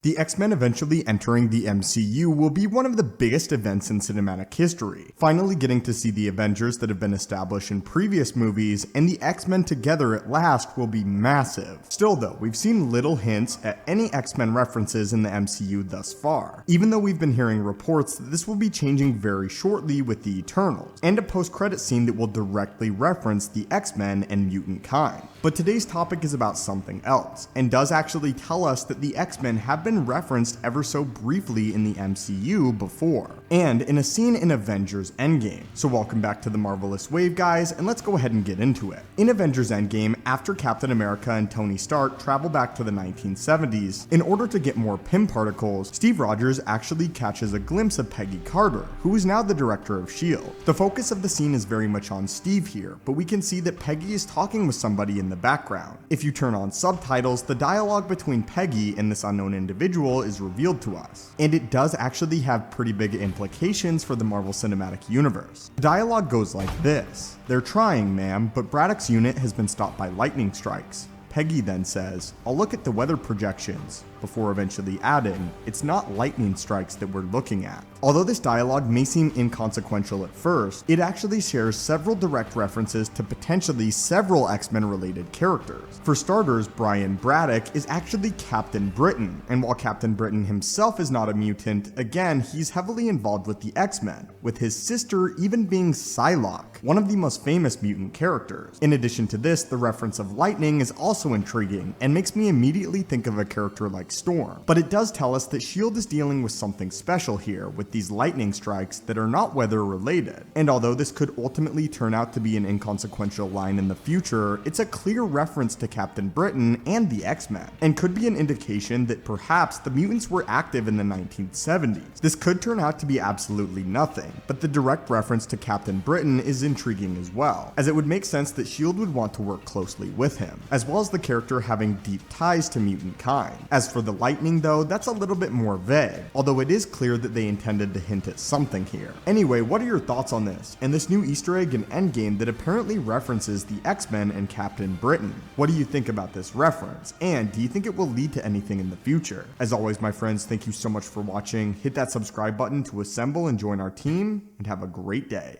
The X-Men eventually entering the MCU will be one of the biggest events in cinematic history, finally getting to see the Avengers that have been established in previous movies, and the X-Men together at last will be massive. Still though, we've seen little hints at any X-Men references in the MCU thus far, even though we've been hearing reports that this will be changing very shortly with the Eternals, and a post-credit scene that will directly reference the X-Men and mutant kind. But today's topic is about something else, and does actually tell us that the X-Men have been referenced ever so briefly in the MCU before, and in a scene in Avengers Endgame. So welcome back to the Marvelous Wave, guys, and let's go ahead and get into it. In Avengers Endgame, after Captain America and Tony Stark travel back to the 1970s, in order to get more Pym particles, Steve Rogers actually catches a glimpse of Peggy Carter, who is now the director of S.H.I.E.L.D. The focus of the scene is very much on Steve here, but we can see that Peggy is talking with somebody in the background. If you turn on subtitles, the dialogue between Peggy and this unknown individual is revealed to us, and it does actually have pretty big implications for the Marvel Cinematic Universe. The dialogue goes like this: "They're trying, ma'am, but Braddock's unit has been stopped by lightning strikes." Peggy then says, "I'll look at the weather projections," before eventually adding, "It's not lightning strikes that we're looking at." Although this dialogue may seem inconsequential at first, it actually shares several direct references to potentially several X-Men related characters. For starters, Brian Braddock is actually Captain Britain, and while Captain Britain himself is not a mutant, again, he's heavily involved with the X-Men, with his sister even being Psylocke, one of the most famous mutant characters. In addition to this, the reference of lightning is also intriguing, and makes me immediately think of a character like Storm. But it does tell us that S.H.I.E.L.D. is dealing with something special here, with these lightning strikes that are not weather related. And although this could ultimately turn out to be an inconsequential line in the future, it's a clear reference to Captain Britain and the X-Men, and could be an indication that perhaps the mutants were active in the 1970s. This could turn out to be absolutely nothing, but the direct reference to Captain Britain is intriguing as well, as it would make sense that S.H.I.E.L.D. would want to work closely with him, as well as the character having deep ties to mutant kind. As for the lightning though, that's a little bit more vague, although it is clear that they intended to hint at something here. Anyway, what are your thoughts on this, and this new Easter egg in Endgame that apparently references the X-Men and Captain Britain? What do you think about this reference, and do you think it will lead to anything in the future? As always, my friends, thank you so much for watching. Hit that subscribe button to assemble and join our team, and have a great day.